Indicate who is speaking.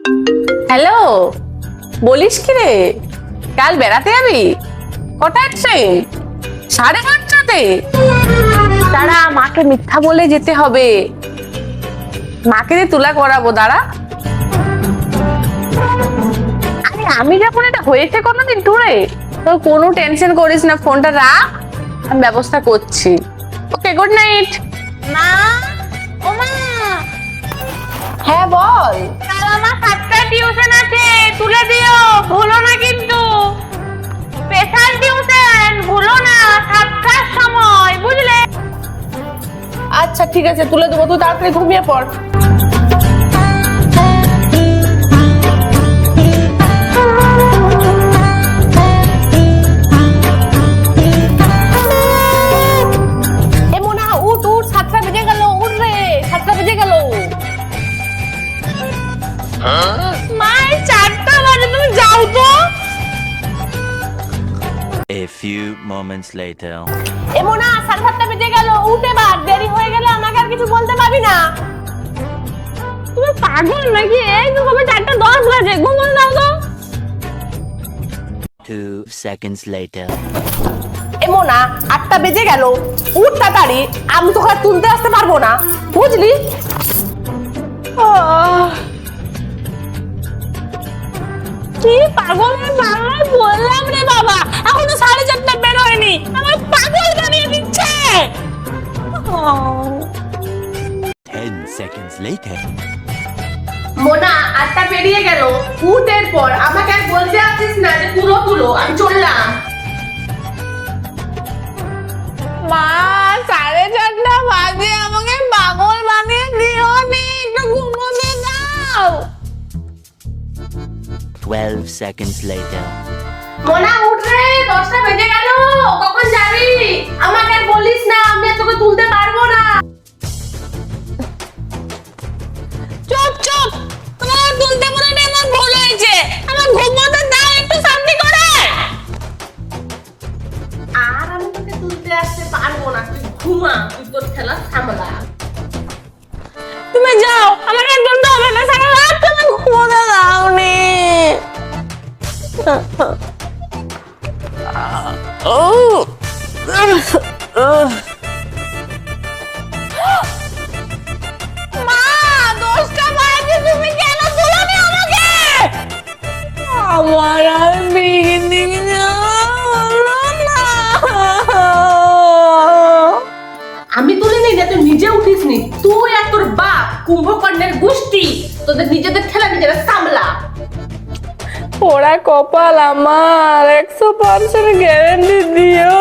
Speaker 1: Hello, বলিস কি রে, কাল বেড়াতে যাবি? কটায় ট্রেন? 5:30তে? দাঁড়া, মাকে মিথ্যা বলে যেতে হবে। মাকে দিয়ে তুলা করাবো, দাঁড়া। আরে আমি যখন, এটা হয়েছে কোনোদিন ট্যুরে, তো কোনো টেনশন করিস না, ফোনটা রাখ, আমি ব্যবস্থা করছি। ওকে, গুড নাইট। মা, ও মা। হ্যাঁ বল। কাল আমার 7টায় টিউশন আছে, তুলে দিও, ভুলো না কিন্তু। স্পেশাল টিউশন, ভুলো না, 7টার সময়, বুঝলে? আচ্ছা ঠিক আছে, তুলে দেবো, তুই তাড়াতাড়ি ঘুমিয়ে পড়। এ মোনা, উঠ উঠ, 7টা বেজে গেল, উঠ রে, 7টা বেজে গেল। মা, 4টা বাজে, তুমি যাও তো।
Speaker 2: A few moments later.
Speaker 1: এ মোনা, 7:30 বেজে গেল, উঠ এবার, দেরি হয়ে গেলে আমাকে আর কিছু বলতে পারবি না। তুমি পাগল নাকি? এই তো কবে 4:10 বাজে, ঘুমোতে দাও তো।
Speaker 2: 2 seconds later.
Speaker 1: এ মোনা, 8টা বেজে গেল, উঠ তাড়াতাড়ি, আমি তোকে আর তুলতে আসতে পারবো না, বুঝলি? কি পাগল বাবা, বললাম রে বাবা, এখনো 4:30 বের হয়নি, আমার পাগল বানিয়ে দিচ্ছে।
Speaker 2: 10 seconds later.
Speaker 1: মোনা, 8টা পেরিয়ে গেল, উঠ এরপর, আমাকে আর বলতে আসিস না যে তুলো তুলো, আমি চললাম। মা, 4:30 বাজে, আমাকে পাগল বানিয়ে দিও নি, একটু ঘুমোতে দাও।
Speaker 2: 12 seconds later.
Speaker 1: মোনা, উঠ রে, 10টা বেজে গেল, কখন যাবি? আমাকে আর বলিস না, আমি আর তোকে তুলতে পারবো না। চুপ চুপ, তোমার তুলতে বলে আমার ভুল হয়েছে, আমার ঘুমোতে দাও একটু শান্তি করে। আর আমি তোকে তুলতে আসতে পারবো না, তুই ঘুমা, তুই তোর খেলা সামলা। তুমি যাও, আমাকে আর তুলতে হবে না, সারা রাত তুমি ঘুমোতে দাও নি। মা, 10টা বাজে, তুমি কেন তুলোনি আমাকে? আমার আর পিকনিক যাওয়া না। আমি তুলিনি না, তুই নিজে উঠিসনি, তুই আর তোর বাপ কুম্ভকর্ণের গোষ্ঠী, তোদের নিজেদের ঠেলা নিজেরা সামলা। ওরা কপাল আমার, 100% গ্যারান্টি দিও।